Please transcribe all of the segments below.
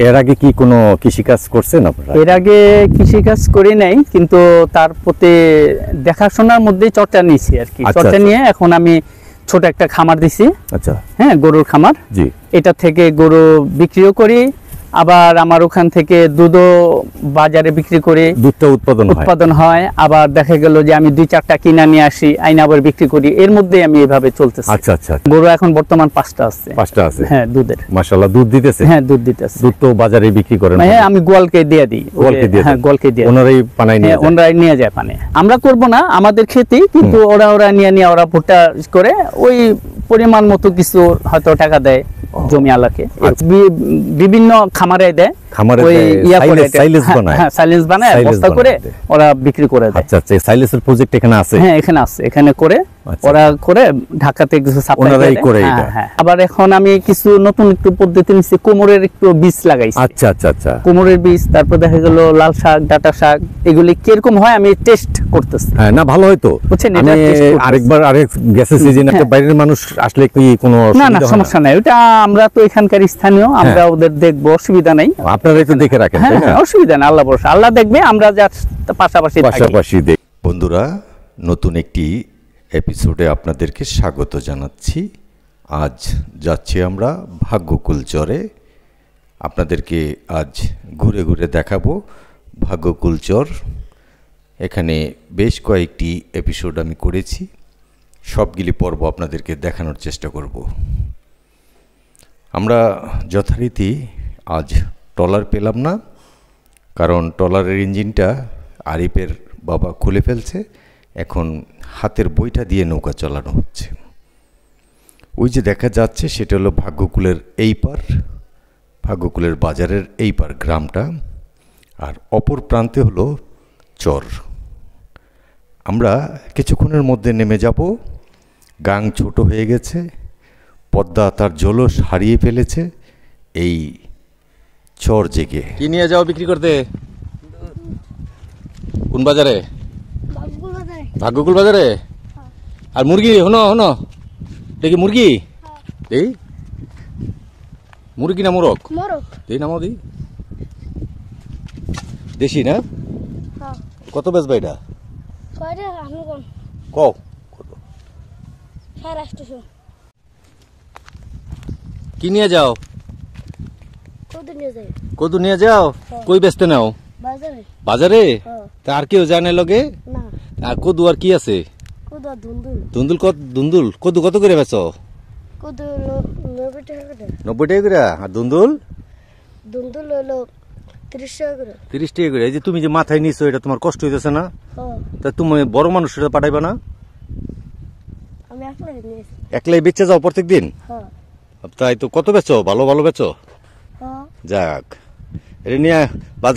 এর আগে কি কোনো কৃষিকাজ করছেন আপনারা? এর আগে কৃষিকাজ করি নাই, কিন্তু তার প্রতি দেখাশোনার মধ্যেই চর্চা নিয়েছি আর কি। চর্চা নিয়ে এখন আমি ছোট একটা খামার দিছি। আচ্ছা, হ্যাঁ, গরুর খামার। জি, এটা থেকে গরু বিক্রিও করি, আবার আমার ওখান থেকে দুধও বাজারে বিক্রি করে দুধটা উৎপাদন হয়। আবার দেখা গেল যে আমি 2-4টা কিনা নিয়ে আসি, আইনা আবার বিক্রি করি। এর মধ্যে আমি এভাবে চলতেছি। আচ্ছা আচ্ছা, গরু এখন বর্তমান 5টা আছে। 5টা আছে? হ্যাঁ, দুধের। মাশাআল্লাহ, দুধ দিতেছে? হ্যাঁ, দুধ দিতেছে। দুধ তো বাজারে বিক্রি করেন? হ্যাঁ, আমি গোয়ালকে দিয়ে দিই। হ্যাঁ, গোয়ালকে দিয়ে। ওনারাই পানায় নিয়ে যায়? ওনারাই নিয়ে যায় পানে। আমরা করব না, আমাদের খেতেই, কিন্তু ওরা নিয়ে ওরা ভুট্টা করে ওই পরিমাণ মতো কিছু হয়তো টাকা দেয় জমি আলাকে। বিভিন্ন খামারে দেয়, সাইলেন্স বানায় বস্তা করে ওরা বিক্রি করে দেয়। আচ্ছা আচ্ছা, সাইলেন্সের প্রজেক্ট এখানে আছে? হ্যাঁ, এখানে আছে। এখানে করে ওরা করে ঢাকাতে কিছু সাপ্লাই করে। হ্যাঁ, আবার এখন আমি কিছু নতুন একটু পদ্ধতি নিচ্ছি, কোমরের একটু বীজ লাগাইছি। আচ্ছা আচ্ছা আচ্ছা, কোমরের বীজ, তারপর দেখা গেল লাল শাক, ডাটা শাক, এগুলি কিরকম হয় আমি টেস্ট করতেছি। হ্যাঁ, না ভালো হয়তো। বুঝছেন, আমি আরেকবার গ্যাসের সিজনে বাইরের মানুষ আসলে কি কোনো সমস্যা নাই। ওটা আমরা তো এখানকার স্থানীয়, আমরা ওদের দেখবো, অসুবিধা নাই। আপনারা একটু দেখে রাখেন। হ্যাঁ, অসুবিধা নাই, আল্লাহ ভরসা, আল্লাহ দেখবে, আমরা যা পাশাপাশি দেখ। বন্ধুরা, নতুন একটি এপিসোডে আপনাদেরকে স্বাগত জানাচ্ছি। আজ যাচ্ছি আমরা ভাগ্যকুল চরে। আপনাদেরকে আজ ঘুরে ঘুরে দেখাবো ভাগ্যকুল চর। এখানে বেশ কয়েকটি এপিসোড আমি করেছি, সবগুলি পর্ব আপনাদেরকে দেখানোর চেষ্টা করব। আমরা যথারীতি আজ ট্রলার পেলাম না, কারণ ট্রলারের ইঞ্জিনটা আরিফের বাবা খুলে ফেলছে। এখন হাতের বইটা দিয়ে নৌকা চালানো হচ্ছে। ওই যে দেখা যাচ্ছে সেটা হলো ভাগ্যকুলের এই পার, ভাগ্যকুলের বাজারের এই পার গ্রামটা, আর অপর প্রান্তে হলো চর। আমরা কিছুক্ষণের মধ্যে নেমে যাব। গাং ছোট হয়ে গেছে, পদ্মা তার জলস হারিয়ে ফেলেছে এই চর জেগে। কি নিয়ে যাও বিক্রি করতে? কোন বাজারে? ভাগ্যকুল বাজারে। আর মুরগি? হনো দেখি মুরগি। এই মুরগি না মোরগ? এই নামাও দি। দেশি না? কত বেচবা এটা? কও কত? কি নিয়ে যাও? কদু নিয়ে যাও? কই বেচতে নাও? বাজারে। তা আর কেউ জানে লগে? আর কদু আর কি আছে? দুন্দুল কদু কত করে বেচো? 90 টাকা করে। আর দুন্দুল? হলো 30 টাকা করে। এই যে তুমি যে মাথায় নিছো, এটা তোমার কষ্ট হইতেছে না? তা তুমি বড় মানুষ পাঠাইবা না? একলাই বেচে যাও প্রত্যেক দিন? তাই তো। কত বেচো? ভালো ভালো বেচো? যাক, এটা নিয়ে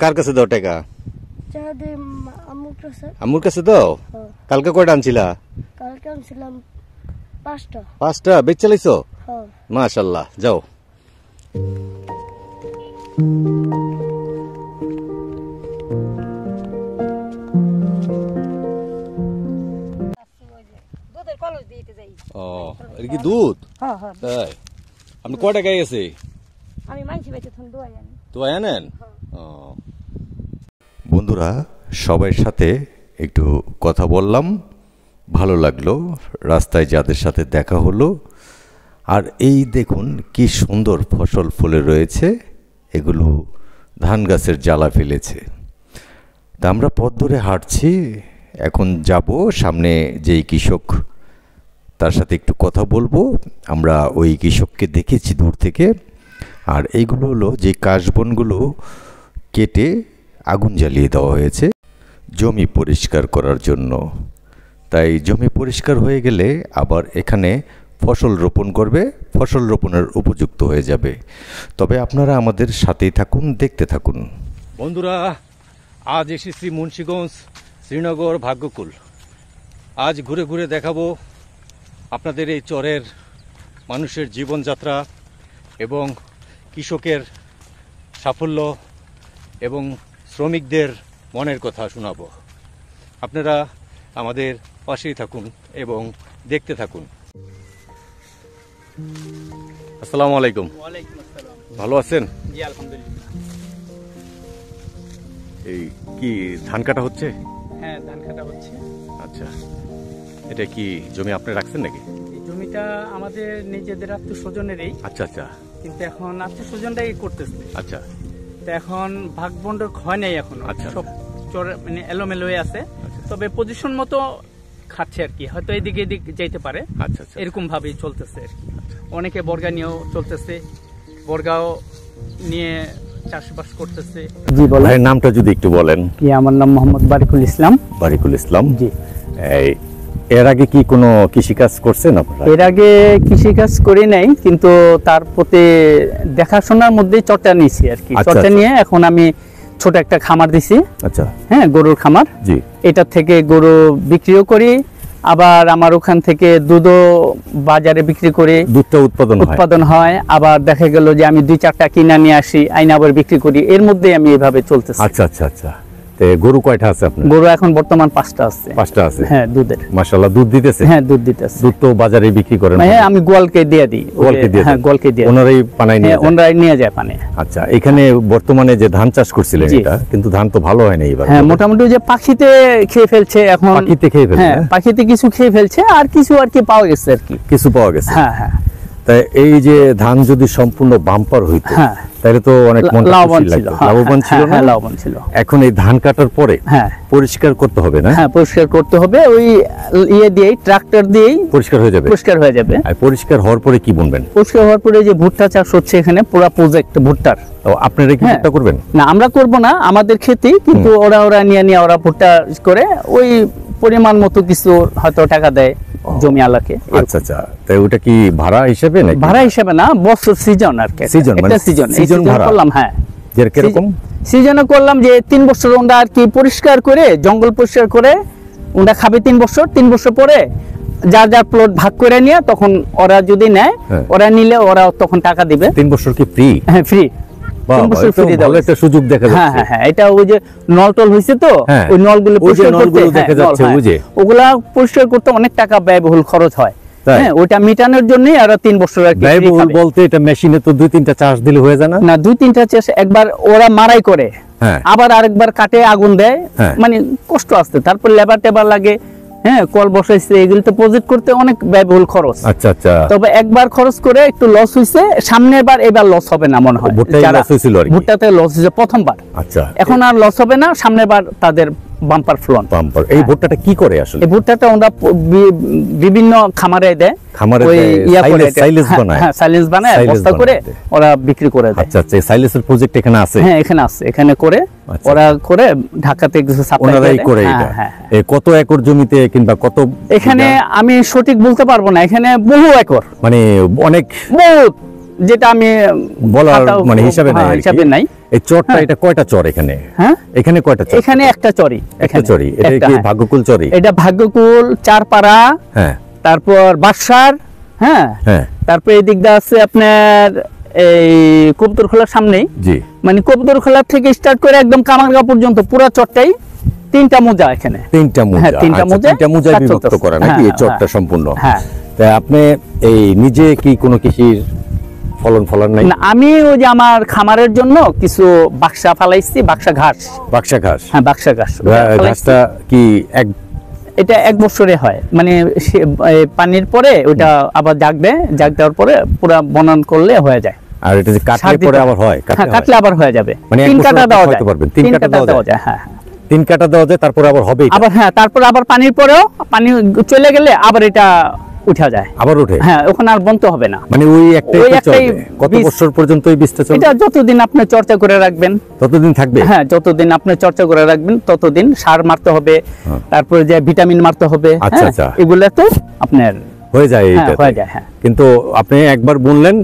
কার কাছে দাও টাকা? আম্মুর কাছে দাও। কালকে কয়টা আনছিলা? কালকে আনছিলাম 5টা। বেচ চালাইছো? মাশাআল্লাহ, যাও। ও, এটা কি দুধ? তাই। আপনি কয়টা গাই আছে? আমি মানছি বেচে দোয়া আনেন। বন্ধুরা, সবার সাথে একটু কথা বললাম, ভালো লাগলো। রাস্তায় যাদের সাথে দেখা হলো। আর এই দেখুন কি সুন্দর ফসল ফলে রয়েছে, এগুলো ধান গাছের জ্বালা ফেলেছে। তা আমরা পথ ধরে হাঁটছি, এখন যাব সামনে যেই কৃষক, তার সাথে একটু কথা বলবো। আমরা ওই কৃষককে দেখেছি দূর থেকে। আর এইগুলো হলো যে কাশবনগুলো কেটে আগুন জ্বালিয়ে দেওয়া হয়েছে জমি পরিষ্কার করার জন্য। তাই জমি পরিষ্কার হয়ে গেলে আবার এখানে ফসল রোপণ করবে, ফসল রোপণের উপযুক্ত হয়ে যাবে। তবে আপনারা আমাদের সাথেই থাকুন, দেখতে থাকুন। বন্ধুরা, আজ এসেছি মুন্সিগঞ্জ, শ্রীনগর, ভাগ্যকুল। আজ ঘুরে ঘুরে দেখাবো আপনাদের এই চরের মানুষের জীবনযাত্রা এবং কৃষকের সাফল্য এবং শ্রমিকদের মনের কথা শোনাবো। আপনারা আমাদের পাশেই থাকুন এবং দেখতে থাকুন। আসসালামু আলাইকুম। ভালো আছেন? জি আলহামদুলিল্লাহ। এই কি ধান কাটা হচ্ছে? হ্যাঁ, ধান কাটা হচ্ছে। আচ্ছা, এটা কি জমি আপনি রাখছেন নাকি? এই জমিটা আমাদের নিজেদের আত্মীয়-স্বজনেরই। আচ্ছা আচ্ছা কিন্তু এখন আত্মীয়-স্বজনরাই করতেছে। আচ্ছা তো এখন ভাগ বন্টন হয় নাই এখনো। আচ্ছা। সব মানে এলোমেলো হয়ে আছে। তবে পজিশন মতো খাচ্ছে আর কি, হয়তো এদিকে এদিক যাইতে পারে। আচ্ছা আচ্ছা এরকম ভাবেই চলতেছে আর কি। অনেকে বর্গা নিয়েও চলতেছে, বর্গাও নিয়ে চাষবাস করতেছে। জি বলেন। ভাইয়ের নামটা যদি একটু বলেন। কি, আমার নাম মোহাম্মদ বারিকুল ইসলাম। বারিকুল ইসলাম। জি। এর আগে কি কোনো কৃষিকাজ করছেন আপনারা? এর আগে কৃষিকাজ করি নাই, কিন্তু তার প্রতি দেখাশোনার মধ্যে চর্চা নিয়েছি আর কি। আচ্ছা, চর্চা আচ্ছা। নিয়ে এখন আমি ছোট একটা খামার দিছি। আচ্ছা। হ্যাঁ, গরুর খামার। জি। এটা থেকে গরু বিক্রিও করি, আবার আমার ওখান থেকে দুধও বাজারে বিক্রি করি। দুধটা উৎপাদন হয়। আবার দেখা গেল যে আমি 2-4টা কিনা নিয়ে আসি, আইনা আবার বিক্রি করি। এর মধ্যে আমি এভাবে চলতেছি। আচ্ছা আচ্ছা আচ্ছা। তে গরু কয়টা আছে আপনার? গরু এখন বর্তমান 5টা আছে। 5টা আছে? হ্যাঁ, দুধের। মাশাআল্লাহ, দুধ দিতেছে? হ্যাঁ, দুধ দিতেছে। দুধ তো বাজারে বিক্রি করেন? হ্যাঁ, আমি গোয়ালকে দিয়ে দিই। গোয়ালকে দিয়ে? হ্যাঁ, গোয়ালকে দিয়ে। ওনারাই পানায় নিয়ে যায়? ওনারাই নিয়ে যায় পানে। আচ্ছা, এখানে বর্তমানে যে ধান চাষ করছিলেন, জি। এটা কিন্তু ধান তো ভালো হয় না এবার। হ্যাঁ, মোটামুটি যে পাখিতে খেয়ে ফেলছে এখন। পাখিতে খেয়ে ফেলছে? হ্যাঁ, পাখিতে কিছু খেয়ে ফেলছে, আর কিছু আর কি পাওয়া গেছে আর কি। কিছু পাওয়া গেছে? হ্যাঁ হ্যাঁ। তাই এই যে ধান যদি সম্পূর্ণ বাম্পার হইতো, হ্যাঁ, তাহলে তো অনেক মনটা লাভবান খুশি ছিল। লাগতো। লাভবান ছিল না? হ্যাঁ, লাভবান ছিল। এখন এই ধান কাটার পরে হ্যাঁ, পরিষ্কার করতে হবে না? হ্যাঁ, পরিষ্কার করতে হবে। ওই ইয়ে দিয়েই, ট্রাক্টর দিয়েই পরিষ্কার হয়ে যাবে? পরিষ্কার হয়ে যাবে। আর পরিষ্কার হওয়ার পরে কি বুনবেন? পরিষ্কার হওয়ার পরে যে ভুট্টা চাষ হচ্ছে এখানে, পুরো প্রজেক্ট ভুট্টার। তো আপনারা কি হ্যাঁ। ভুট্টা করবেন? না, আমরা করব না, আমাদের খেতে, কিন্তু ওরা নিয়ে ওরা ভুট্টা করে ওই পরিমাণ মতো কিছু হয়তো টাকা দেয় জমি আলাকে। আচ্ছা আচ্ছা। তাই ওটা কি ভাড়া হিসেবে নাকি? ভাড়া হিসেবে না, বছর সিজন আর কি। সিজন মানে সিজন ভাড়া করলাম। হ্যাঁ, এর কিরকম সিজনে করলাম যে 3 বছর ওরা আর কি পরিষ্কার করে, জঙ্গল পরিষ্কার করে ওরা খাবে 3 বছর। 3 বছর পরে যার যার প্লট ভাগ করে নিয়ে, তখন ওরা যদি নেয়, হ্যাঁ। ওরা নিলে ওরা তখন টাকা দিবে। 3 বছর কি ফ্রি? হ্যাঁ, ফ্রি। 3 বছর ফ্রি দেওয়া। ভালো একটা সুযোগ দেখা হ্যাঁ যাচ্ছে। হ্যাঁ হ্যাঁ, এটা ওই যে নলটল হইছে তো, হ্যাঁ। ওই নলগুলো ওই যে পরিষ্কার করতে, নলগুলো দেখা হ্যাঁ, যাচ্ছে, নল, ওই যে। হ্যাঁ। ওগুলা পরিষ্কার করতে অনেক টাকা ব্যয়বহুল খরচ হয়। তাই? হ্যাঁ, ওইটা মিটানোর জন্য ওরা 3 বছর আর কি free ব্যয়বহুল খাবে। বলতে এটা মেশিনে তো 2-3টা চার্জ দিলে হয়ে যায় না? না, 2-3টা চাষ একবার ওরা মারাই করে, হ্যাঁ। আবার আরেকবার কাটে আগুন দেয়। হ্যার। মানে কষ্ট আছে, তারপর লেবার টেবার লাগে। হ্যাঁ, কল বসাইছে, এগুলো তো প্রজেক্ট করতে অনেক ব্যয়বহুল খরচ। আচ্ছা আচ্ছা। তবে একবার খরচ করে একটু লস হইছে, সামনের বার এবার লস হবে না মনে হয়। ভুট্টায় লস হয়েছিল আর কি? ভুট্টাতে লস হয়েছে প্রথমবার। আচ্ছা। এখন আর লস হবে না, সামনের বার তাদের বাম্পার ফলন। বাম্পার। এই ভুট্টাটা কি করে আসলে? এই ভুট্টাটা ওরা বিভিন্ন খামারে দেয়। খামারে ওই দেয়, ইয়া করে সাইলেজ হ্যাঁ, বানায়? হ্যাঁ, সাইলেজ বানায়, সাইলেজ বস্তা করে বানায়। ওরা বিক্রি করে দেয়। আচ্ছা আচ্ছা। এই সাইলেজের প্রজেক্ট এখানে আছে? হ্যাঁ, এখানে আছে, এখানে করে আচ্ছা। ওরা করে ঢাকাতে কিছু সাপ্লাই ওনারাই করে হ্যাঁ, এটা? হ্যাঁ, এ কত একর জমিতে কিংবা কত? এখানে আমি সঠিক বলতে পারবো না, এখানে বহু একর, মানে অনেক বহুত, যেটা আমি বলার খাতাও- মানে হিসাবে নাই হ্যাঁ, আর কি। হিসাবে নাই। এই চরটা, এটা কয়টা চর এখানে? হ্যাঁ, এখানে কয়টা চর? এখানে একটা চরি। একটা এখানে চরি? এটা একটা, কি হ্যাঁ। ভাগ্যকুল চরি? এটা ভাগ্যকুল, চারপাড়া, হ্যাঁ তারপর বাদশার, হ্যাঁ, হ্যাঁ। তারপর এই দিকটা আছে আপনার এই কবুতরখোলার সামনেই। জি। মানে কবুতরখোলা থেকে স্টার্ট করে একদম কামারগাঁও পর্যন্ত পুরো চরটাই 3টা মোজা এখানে। 3টা মোজা? হ্যাঁ, 3টা আচ্ছা, মোজা, 3টা মোজায় চার বিভক্ত চলতেছে। করা নাকি হ্যাঁ, এই চরটা হ্যাঁ। সম্পূর্ণ? হ্যাঁ। তা আপনি এই নিজে কি কোনো কৃষির ফলন নাই? না, আমি ওই যে আমার খামারের জন্য কিছু বাক্সা ফালাইছি, বাক্সা ঘাস। বাক্সা ঘাস? হ্যাঁ, বাক্সা ঘাস ওটা ফালাইছি। ঘাসটা কি এক এটা 1 বছরে হয়, মানে পানির পরে ওটা আবার জাগবে, জাগ দেওয়ার পরে পুরো বনন করলে হয়ে যায়। আর এটা যে কাটলে সার দিতে পরে হয়। আবার হয়? হ্যাঁ, কাটলে আবার হয়ে যাবে। মানে 3 কাটা দেওয়া যায়। পারবেন? 3 কাটা দেওয়া যায়? হ্যাঁ, 3 কাটা দেওয়া যায়, তারপরে আবার হবে? আবার হ্যাঁ, তারপর আবার পানির পরেও পানি চলে গেলে আবার এটা উঠা যায়, আবার উঠে? হ্যাঁ, ওখানে আর বন্ধ হবে না। মানে ওই ওই একটাই একটাই চলবে? কত বীজ। বছর পর্যন্ত এই বীজটা চলবে? এটা যতদিন আপনি চর্চা করে রাখবেন, ততদিন থাকবে? হ্যাঁ, যতদিন আপনি চর্চা করে রাখবেন ততদিন সার মারতে হবে, তারপরে যে ভিটামিন মারতে হবে। আচ্ছা, হ্যাঁ, আচ্ছা। এগুলো তো আপনার হয়ে যায়? হ্যাঁ, এইটাতে? হয়ে যায়, হ্যাঁ। কিন্তু আপনি একবার বুনলেন,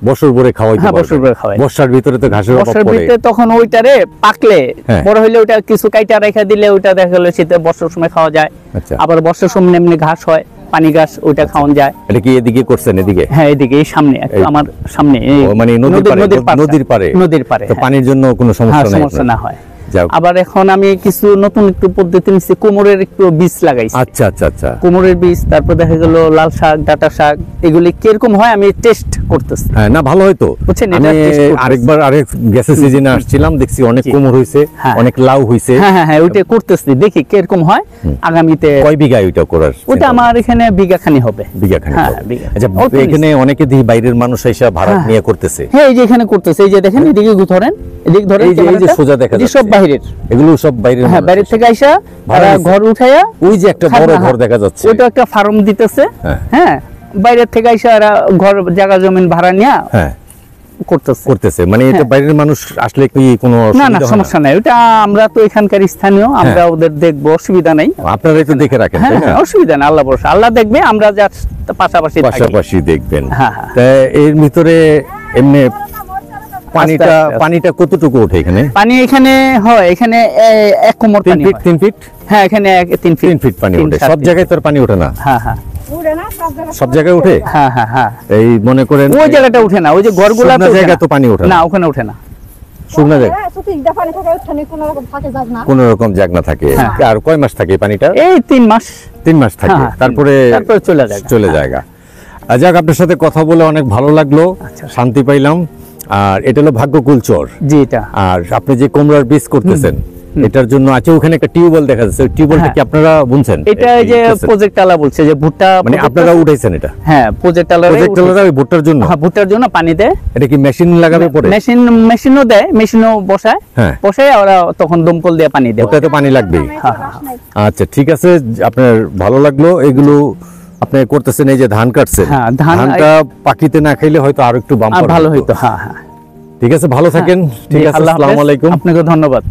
বছর ভরে খাওয়াইতে হ্যাঁ, পারবেন? বছর ভরে খাওয়াই। বর্ষার ভিতরে তো ঘাসের অভাব বর্ষার পড়ে। ভিতরে তখন ওইটারে পাকলে হ্যাঁ। বড় হইলে ওটা কিছু কাইটা রেখে দিলে ওইটা দেখা গেল শীতে বর্ষার সময় খাওয়া যায়। আচ্ছা। আবার বর্ষার সময় এমনি ঘাস হয়, পানি ঘাস, ওইটা খাওয়ান যায়। এটা কি এদিকে করছেন? এদিকে? হ্যাঁ, এদিকে এই সামনে একটু এই- আমার সামনে এই ও, মানে নদীর পাড়ে? পাড়টা। নদীর পাড়ে? নদীর পাড়ে, তো হ্যাঁ। পানির জন্য কোনো হ্যাঁ, সমস্যা নাই সমস্যা আপনার? না হয়। যাক। আবার এখন আমি কিছু নতুন একটু পদ্ধতি নিচ্ছি, কোমরের একটু বীজ লাগাইছি। আচ্ছা আচ্ছা আচ্ছা। কোমরের বীজ, তারপর দেখা গেল লাল শাক, ডাঁটা শাক, এগুলি কিরকম হয় আমি টেস্ট করতেছি। হ্যাঁ না ভালো হয়তো। বুঝছেন, আমি এটা taste করতেছি। আরেকবার আরেক গ্যাসের সিজনে আসছিলাম, দেখছি অনেক কোমর হইছে, হ্যাঁ। অনেক লাউ হইছে। হ্যাঁ হ্যাঁ হ্যাঁ, ওইটা করতেছি, দেখি কিরকম হয় আগামীতে। কয় বিঘা ওইটা করার? ওটা আমার এখানে বিঘাখানি হবে। বিঘাখানেক হ্যাঁ, হবে। বিঘা। আচ্ছা, অল্প এখানে অনেকে দেখি বাইরের মানুষ এসে ভাড়া নিয়ে করতেছে। হ্যাঁ, এই যে এখানে করতেছে, এই যে দেখেন, এদিকে ধরেন, এদিকে ধরেন, এই যে ক্যামেরাটা। সোজা দেখা এই যে যাচ্ছে। সব বাইরের। এগুলো সব বাইরের হ্যাঁ, মানুষ বাইরের এসে। থেকে আইসা ভাড়া তারা নিছে। ঘর উঠাইয়া, ওই যে একটা বড় হ্যাঁ, ঘর দেখা যাচ্ছে, ওইটা একটা ফার্ম দিতেছে। হ্যাঁ। হ্যাঁ, বাইরের থেকে আইসা এরা ঘর জায়গা জমিন ভাড়া নিয়ে হ্যাঁ করতেছে। করতেছে। মানে এটা বাইরের মানুষ আসলে কি কোনো না না, অসুবিধা হয় না? সমস্যা নাই, ওটা আমরা তো এখানকার স্থানীয়, আমরা ওদের দেখবো, অসুবিধা নাই। আপনারা একটু দেখে রাখেন, হ্যাঁ তাই না? হ্যাঁ, অসুবিধা নাই, আল্লাহ ভরসা, আল্লাহ দেখবে, আমরা যা পাশাপাশি থাকি। পাশাপাশি দেখবেন। হ্যাঁ, হ্যাঁ। তা এর ভিতরে এমনি পানিটা আস্তে আস্তে। পানিটা কতটুকু ওঠে এখানে? পানি এখানে হয়, এখানে 1 কোমর 3 পানি ফিট হয়। 3 ফিট হ্যাঁ, এখানে 3 ফিট 3 ফিট পানি 3, ওঠে। 7 সব ফিট। জায়গায় তো আর পানি ওঠে না। হ্যাঁ হ্যাঁ সব জায়গায় ওঠে। হ্যাঁ হ্যাঁ হ্যাঁ, এই মনে করেন ওই জায়গাটা উঠে না, ওই যে ঘরগুলা শুকনা জায়গা তো পানি ওঠে না। না, ওখানে ওঠে না। শুকনা জায়গা কোন রকম জায়গা থাকে। হ্যাঁ। আর কয় মাস থাকে এই পানিটা? এই 3 মাস। 3 মাস থাকে, হ্যাঁ, তারপরে চলে যায়। চলে জায়গা। যাক, আপনার সাথে কথা বলে অনেক ভালো লাগলো, আচ্ছা। শান্তি পাইলাম। আর এটা হলো ভাগ্যকুল চর। জি, এটা আর আপনি যে কুমড়ার বীজ করতেছেন এটার জন্য আছে ওখানে একটা টিউবওয়েল দেখা যাচ্ছে, টিউবওয়েলটা কি আপনারা বুনছেন? এটা এই যে প্রজেক্ট আলা বলছে যে ভুট্টা, মানে আপনারা উঠাইছেন এটা? হ্যাঁ, প্রজেক্ট আলা ওই ভুট্টার জন্য? হ্যাঁ, ভুট্টার জন্য পানি দেয়। এটা কি মেশিন লাগাবে পরে? মেশিনও দেয়, মেশিনও বসায়। হ্যাঁ। বসায় ওরা তখন দমকল দিয়ে পানি দেয়। ওটাতে পানি লাগবেই। হ্যাঁ, হ্যাঁ। আচ্ছা ঠিক আছে, আপনার ভালো লাগলো। এগুলো আপনি করতেছেন, এই যে ধান কাটছেন, হ্যাঁ, ধান- ধানটা পাকিতে না খাইলে হয়তো আরো একটু আর বাম্পার ভালো হইতো। হ্যাঁ হ্যাঁ, ঠিক আছে, ভালো থাকেন। ঠিক জি, আছে, আল্লাহ আসসালামু হাফেজ। আলাইকুম। আপনাকে ধন্যবাদ।